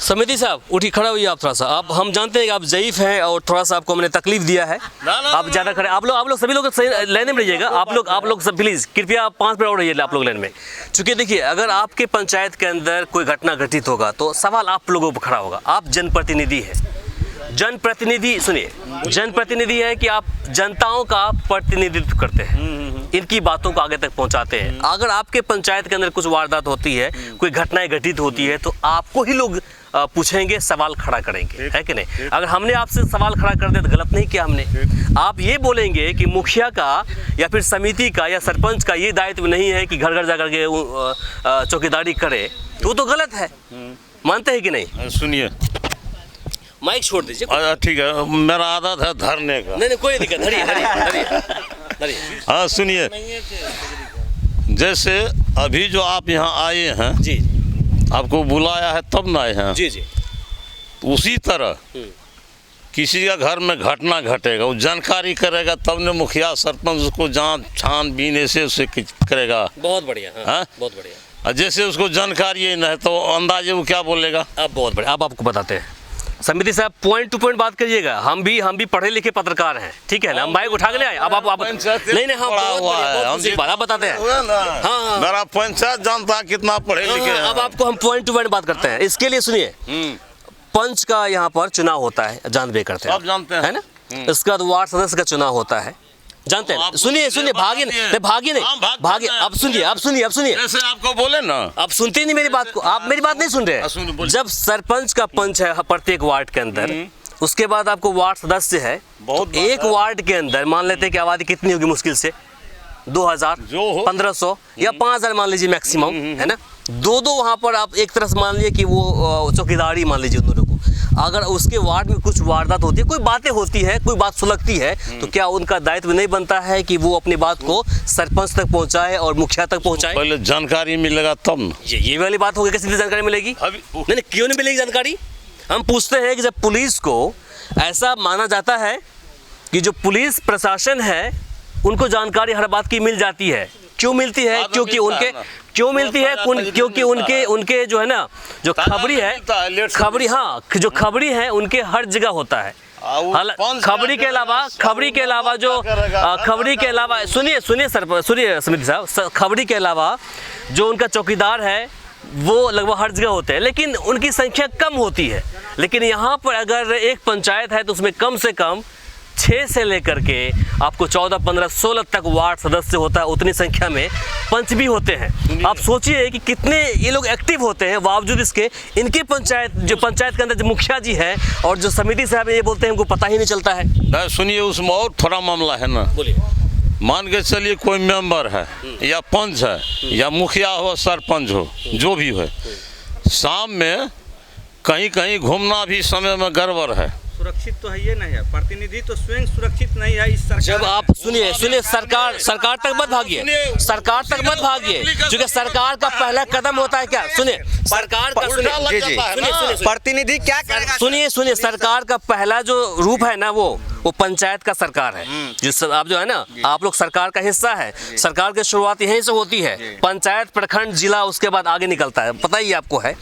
समिति साहब उठी खड़ा हुई आप थोड़ा सा। आप हम जानते हैं कि आप ज़ईफ हैं और थोड़ा सा आपको हमने तकलीफ दिया है। आप ज़्यादा खड़े, आप लोग सभी लोग लाइन में रहिएगा। आप लोग सब प्लीज़ कृपया 5 मिनट और रहिए आप लोग लाइन में। चूँकि देखिए, अगर आपके पंचायत के अंदर कोई घटना घटित होगा तो सवाल आप लोगों पर खड़ा होगा। आप जनप्रतिनिधि हैं, जनप्रतिनिधि सुनिए, जनप्रतिनिधि है कि आप जनताओं का प्रतिनिधित्व करते हैं, इनकी बातों को आगे तक पहुंचाते हैं। अगर आपके पंचायत के अंदर कुछ वारदात होती है, कोई घटनाएं घटित होती है, तो आपको ही लोग पूछेंगे, सवाल खड़ा करेंगे, है कि नहीं? अगर हमने आपसे सवाल खड़ा कर दिया तो गलत नहीं किया हमने। आप ये बोलेंगे कि मुखिया का या फिर समिति का या सरपंच का ये दायित्व नहीं है कि घर घर जा करके चौकीदारी करे, तो वो तो गलत है। मानते हैं कि नहीं? सुनिए, माइक छोड़ दीजिए। ठीक है, मेरा आदत है धरने का। नहीं कोई दिक्कत, धरिए। हाँ सुनिए, जैसे अभी जो आप यहाँ आए हैं, जी, आपको बुलाया है तब ना आए हैं। जी। उसी तरह किसी का घर में घटना घटेगा, वो जानकारी करेगा, तब ने मुखिया सरपंच उसको जांच छानबीन ऐसे उसे करेगा। बहुत बढ़िया। हाँ? बहुत बढ़िया। जैसे उसको जानकारी ही नहीं है तो अंदाजे वो क्या बोलेगा। अब बहुत बढ़िया, अब आपको बताते हैं। समिति साहब पॉइंट टू पॉइंट बात करिएगा। हम भी पढ़े लिखे पत्रकार हैं, ठीक है ना? हम बाइक उठा के नहीं आए। अब आप नहीं हाँ, बहुत बताते हैं। हाँ, मेरा पंचायत जानता कितना पढ़े लिखे हैं। अब आपको हम पॉइंट टू पॉइंट बात करते हैं। इसके लिए सुनिए, पंच का यहाँ पर चुनाव होता है, जानबे करते हैं, सब जानते हैं, है ना? इसके बाद वार्ड सदस्य का चुनाव होता है, जानते हैं। सुनिए, भागिए नहीं। अब सुनिए। जैसे आपको बोले ना, आप सुनते नहीं मेरी बात को, आप मेरी बात नहीं सुन रहे। जब सरपंच का पंच है प्रत्येक वार्ड के अंदर, उसके बाद आपको वार्ड सदस्य है। बहुत एक वार्ड के अंदर मान लेते हैं कि आबादी कितनी होगी, मुश्किल से 2000, 1500 या 5000 मान लीजिए मैक्सिमम, है ना? दो वहाँ पर आप एक तरह से मान लीजिए कि वो चौकीदारी मान लीजिए उन दोनों को। अगर उसके वार्ड में कुछ वारदात होती है, कोई बातें होती है, कोई बात सुलगती है, तो क्या उनका दायित्व नहीं बनता है कि वो अपनी बात को सरपंच तक पहुंचाए और मुखिया तक पहुंचाए? पहले जानकारी मिलेगा तब न। ये वाली बात होगी, कैसे जानकारी मिलेगी? नहीं, क्यों नहीं मिलेगी जानकारी? हम पूछते हैं कि जब पुलिस को ऐसा माना जाता है कि जो पुलिस प्रशासन है उनको जानकारी हर बात की मिल जाती है। क्यों मिलती है? क्योंकि उनके जो है ना, जो खबरी है, जो खबरी है उनके हर जगह होता है। खबरी के अलावा सुनिए समिति साहब, खबरी के अलावा जो उनका चौकीदार है वो लगभग हर जगह होते हैं, लेकिन उनकी संख्या कम होती है। लेकिन यहाँ पर अगर एक पंचायत है तो उसमें कम से कम 6 से लेकर के आपको 14, 15, 16 तक वार्ड सदस्य होता है। उतनी संख्या में पंच भी होते हैं। आप सोचिए कि कितने ये लोग एक्टिव होते हैं, बावजूद इसके इनके पंचायत के अंदर जो मुखिया जी है और जो समिति साहब ये बोलते हैं हमको पता ही नहीं चलता है। सुनिए, उसमें और थोड़ा मामला है ना। बोलिए। मान के चलिए कोई मेंबर है या पंच है या मुखिया हो, सरपंच हो, जो भी हो, शाम में कहीं घूमना भी समय में गड़बड़ है। सुरक्षित तो है ये नहीं है, प्रतिनिधि तो स्वयं सुरक्षित नहीं है इस सरकार। जब आप सुनिए सरकार तक मत भागिए, क्योंकि सरकार का पहला कदम होता है क्या? सुनिए, सरकार का प्रतिनिधि क्या करेगा? सुनिए, सरकार का पहला जो रूप है ना, वो पंचायत का सरकार है। जिस आप जो है ना, आप लोग सरकार का हिस्सा है। सरकार की शुरुआत यहीं से होती है, पंचायत, प्रखंड, जिला, उसके बाद आगे निकलता है, पता ही आपको है।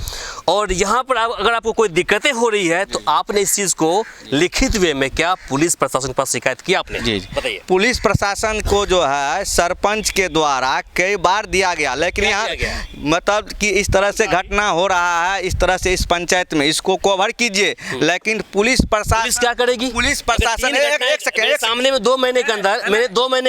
और यहाँ पर अगर आपको कोई दिक्कतें हो रही है तो आपने इस चीज को लिखित वे में क्या पुलिस प्रशासन के पास शिकायत की आपने? जी, बताइए। पुलिस प्रशासन को जो है सरपंच के द्वारा कई बार दिया गया, लेकिन यहाँ मतलब कि इस तरह से घटना हो रहा है, इस तरह से इस पंचायत में इसको कवर कीजिए। लेकिन पुलिस प्रशासन क्या करेगी? पुलिस प्रशासन एक सेकंड, सामने में 2 महीने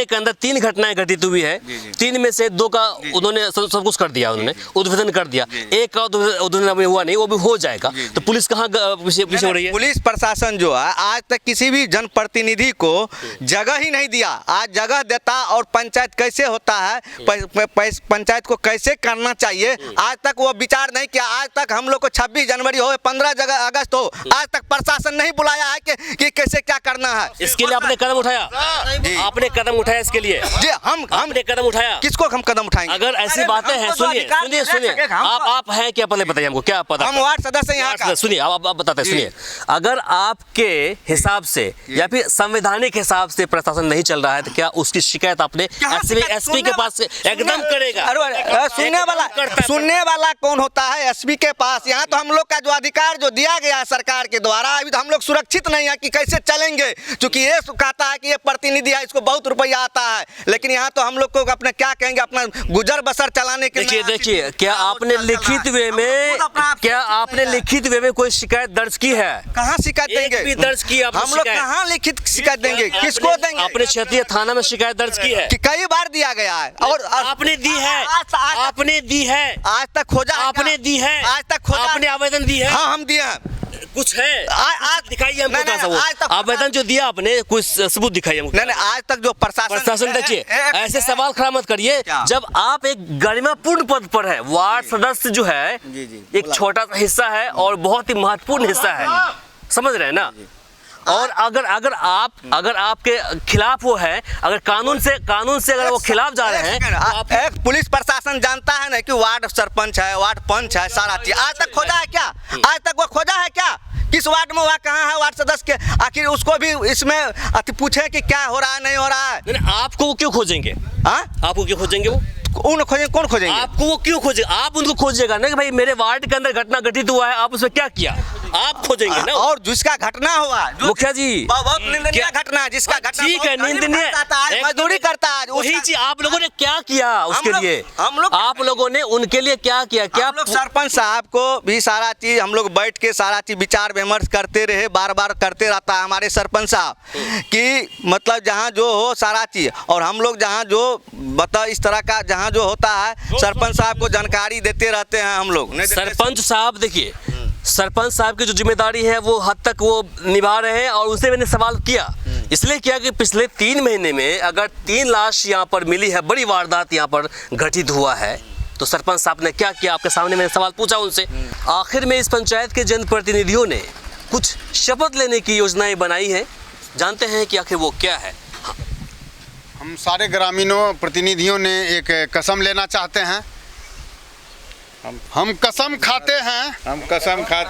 के अंदर 3 घटनाएं घटित हुई है। 3 में से 2 का उन्होंने सब कुछ कर दिया, उन्होंने उद्भेदन कर दिया। एक का उद्भेदन हुआ नहीं, वो भी हो जाएगा। तो पुलिस कहाँ पीछे हो रही है? पुलिस प्रशासन जो है आज तक किसी भी जनप्रतिनिधि को जगह ही नहीं दिया। आज जगह देता और पंचायत कैसे होता है, पंचायत को कैसे करना चाहिए, आज तक वो विचार नहीं किया। आज तक हम लोग को 26 जनवरी हो, 15 अगस्त हो, आज तक प्रशासन नहीं बुलाया है कि कैसे क्या करना है। इसके लिए आपने कदम उठाया, जी। आपने कदम उठाया इसके लिए जी हम आपने कदम उठाया। किसको हम कदम उठाएंगे? अगर ऐसी बातें हैं, हमको तो सुनिए अधिकार सुनिए दे सुनिए, सके, हमको- आप हैं क्या, पहले बताइए हमको क्या पता। हम वार्ड सदस्य यहाँ का। सुनिए आप बताते हैं, जी। सुनिए। अगर आपके हिसाब से या फिर संवैधानिक हिसाब से प्रशासन नहीं चल रहा है तो क्या उसकी शिकायत आपने एसपी के पास से एकदम करेगा? अरे सुनने वाला कौन होता है एसपी के पास? यहाँ तो हम लोग का जो अधिकार जो दिया गया है सरकार के द्वारा, अभी तो हम लोग सुरक्षित नहीं है कि कैसे चलेंगे, क्योंकि ये कहता है कि ये प्रतिनिधि है, इसको बहुत रुपया आता है, लेकिन यहाँ तो हम लोग को अपने क्या कहेंगे, अपना गुजर बसर चलाने के लिए। देखिए क्या आपने लिखित वे में, क्या आपने लिखित वे में कोई शिकायत दर्ज की है? कहाँ शिकायत एक देंगे? भी दर्ज की आपने हम लोग शिकायत? कहाँ लिखित शिकायत देंगे? किसको देंगे? अपने क्षेत्रीय थाना में शिकायत दर्ज की है? कि कई बार दिया गया है और आपने दी है, आपने दी है, आज तक खोजा है आपने क्या? दी है, आज तक खोजा आपने आवेदन दी है? हाँ हम दिए हैं। कुछ है आज दिखाइए हमको, नहीं, थोड़ा सा वो आज तक आवेदन जो दिया आपने कुछ सबूत दिखाइए हमको। नहीं आज तक जो प्रशासन देखिए ऐसे सवाल खड़ा मत करिए जब आप एक गरिमापूर्ण पद पर है। वार्ड सदस्य जो है एक छोटा सा हिस्सा है और बहुत ही महत्वपूर्ण हिस्सा है, समझ रहे हैं ना? और अगर आपके खिलाफ वो है, अगर कानून से अगर वो खिलाफ जा रहे हैं तो आप एक पुलिस प्रशासन जानता है ना कि वार्ड सरपंच है, वार्ड पंच है, सारा चीज आज तक खोजा है क्या? आज तक वो खोजा है क्या? किस वार्ड में वह कहाँ है वार्ड सदस्य के? आखिर उसको भी इसमें पूछे कि क्या हो रहा है नहीं हो रहा है। नहीं, आपको वो क्यों खोजेंगे? हाँ आपको क्यों खोजेंगे? वो कौन खोजेंगे? आपको वो क्यों खोजेगा? आप उनको खोजिएगा ना कि भाई मेरे वार्ड के अंदर घटना घटित हुआ है, आप उसमें क्या किया, आप खोजेंगे ना। और जिसका घटना हुआ मुखिया जी बहुत निंदनीय घटना है, जिसका घटना ठीक है, निंदनीय मजदूरी करता है, वही चीज आप लोगों ने क्या किया उसके लिए? हम लोग आप लोगों ने उनके लिए क्या किया? क्या हम लोग सरपंच साहब को भी सारा चीज हम लोग बैठ के सारा चीज विचार विमर्श करते रहे, बार बार करते रहता है हमारे सरपंच साहब कि मतलब जहाँ जो हो सारा चीज, और हम लोग जहाँ जो बता इस तरह का जहाँ जो होता है सरपंच साहब को जानकारी देते रहते हैं हम लोग। सरपंच साहब देखिए, सरपंच साहब की जो जिम्मेदारी है वो हद तक वो निभा रहे हैं, और उनसे मैंने सवाल किया, इसलिए किया कि पिछले 3 महीने में अगर 3 लाश यहाँ पर मिली है, बड़ी वारदात यहाँ पर घटित हुआ है, तो सरपंच साहब ने क्या किया? आपके सामने मैंने सवाल पूछा उनसे। आखिर में इस पंचायत के जनप्रतिनिधियों ने कुछ शपथ लेने की योजनाएं बनाई हैं, जानते हैं कि आखिर वो क्या है। हम सारे ग्रामीणों प्रतिनिधियों ने एक कसम लेना चाहते हैं। हम कसम खाते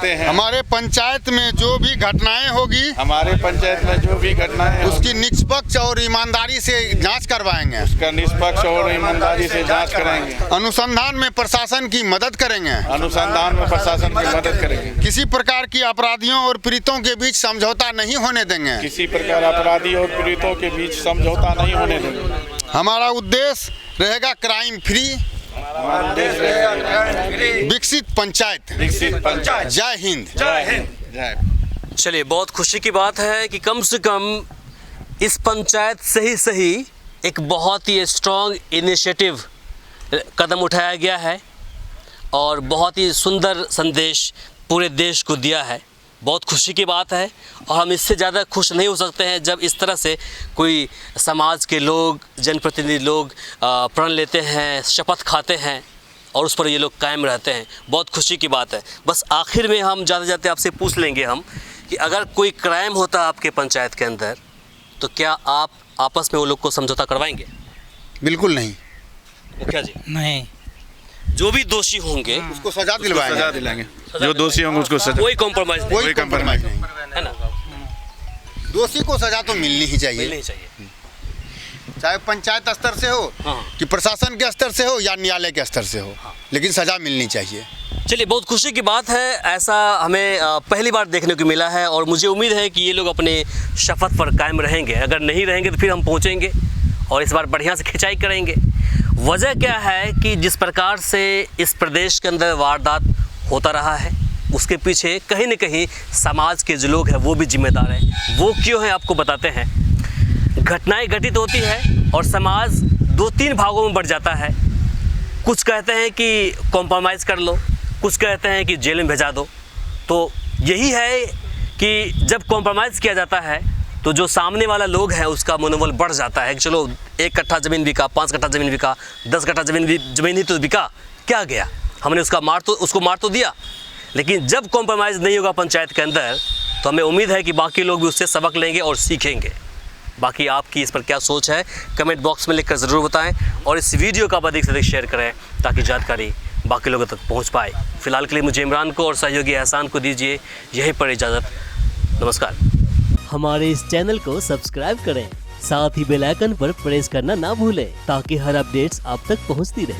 हैं हमारे पंचायत में जो भी घटनाएं होगी, हमारे पंचायत में जो भी घटनाएं उसकी निष्पक्ष और ईमानदारी से जांच करवाएंगे, उसका निष्पक्ष और ईमानदारी से जांच कराएंगे, अनुसंधान में प्रशासन की मदद करेंगे, अनुसंधान में प्रशासन की मदद करेंगे, किसी प्रकार की अपराधियों और पीड़ितों के बीच समझौता नहीं होने देंगे, किसी प्रकार अपराधी और पीड़ितों के बीच समझौता नहीं होने देंगे। हमारा उद्देश्य रहेगा क्राइम फ्री विकसित पंचायत। जय हिंद। चलिए, बहुत खुशी की बात है कि कम से कम इस पंचायत से ही सही एक बहुत ही स्ट्रॉन्ग इनिशिएटिव कदम उठाया गया है और बहुत ही सुंदर संदेश पूरे देश को दिया है। बहुत खुशी की बात है, और हम इससे ज़्यादा खुश नहीं हो सकते हैं जब इस तरह से कोई समाज के लोग, जनप्रतिनिधि लोग प्रण लेते हैं, शपथ खाते हैं और उस पर ये लोग कायम रहते हैं। बहुत खुशी की बात है। बस आखिर में हम जाते आपसे पूछ लेंगे हम कि अगर कोई क्राइम होता है आपके पंचायत के अंदर, तो क्या आप आपस में वो लोग को समझौता करवाएंगे? बिल्कुल नहीं। मुखिया जी? नहीं। जो भी दोषी होंगे उसको सजा दिलवाएंगे, जो दोषी होंगे उसको सजा, कोई कॉम्प्रोमाइज नहीं, कोई कंप्रोमाइज नहीं है ना? दोषी को सजा तो मिलनी ही चाहिए, मिलनी चाहिए, चाहे पंचायत स्तर से हो कि प्रशासन के स्तर से हो या न्यायालय के स्तर से हो, लेकिन सजा मिलनी चाहिए। चलिए, बहुत खुशी की बात है। ऐसा हमें पहली बार देखने को मिला है और मुझे उम्मीद है कि ये लोग अपने शपथ पर कायम रहेंगे। अगर नहीं रहेंगे तो फिर हम पहुँचेंगे और इस बार बढ़िया से खिंचाई करेंगे। वजह क्या है कि जिस प्रकार से इस प्रदेश के अंदर वारदात होता रहा है, उसके पीछे कहीं न कहीं समाज के जो लोग हैं वो भी जिम्मेदार हैं। वो क्यों है आपको बताते हैं। घटनाएं घटित होती है और समाज 2-3 भागों में बढ़ जाता है। कुछ कहते हैं कि कॉम्प्रोमाइज़ कर लो, कुछ कहते हैं कि जेल में भेजा दो। तो यही है कि जब कॉम्प्रोमाइज़ किया जाता है तो जो सामने वाला लोग है उसका मनोबल बढ़ जाता है कि चलो 1 कट्ठा ज़मीन बिका, 5 कट्ठा ज़मीन बिका, 10 कट्ठा ज़मीन ही तो बिका, क्या गया, हमने उसको मार तो दिया। लेकिन जब कॉम्प्रोमाइज़ नहीं होगा पंचायत के अंदर तो हमें उम्मीद है कि बाकी लोग भी उससे सबक लेंगे और सीखेंगे। बाकी आपकी इस पर क्या सोच है कमेंट बॉक्स में लिखकर ज़रूर बताएं और इस वीडियो का अधिक से अधिक शेयर करें ताकि जानकारी बाकी लोगों तक पहुंच पाए। फिलहाल के लिए मुझे इमरान को और सहयोगी एहसान को दीजिए यहीं पर इजाज़त। नमस्कार। हमारे इस चैनल को सब्सक्राइब करें, साथ ही बेल आइकन पर प्रेस करना ना भूलें ताकि हर अपडेट्स आप तक पहुंचती रहे।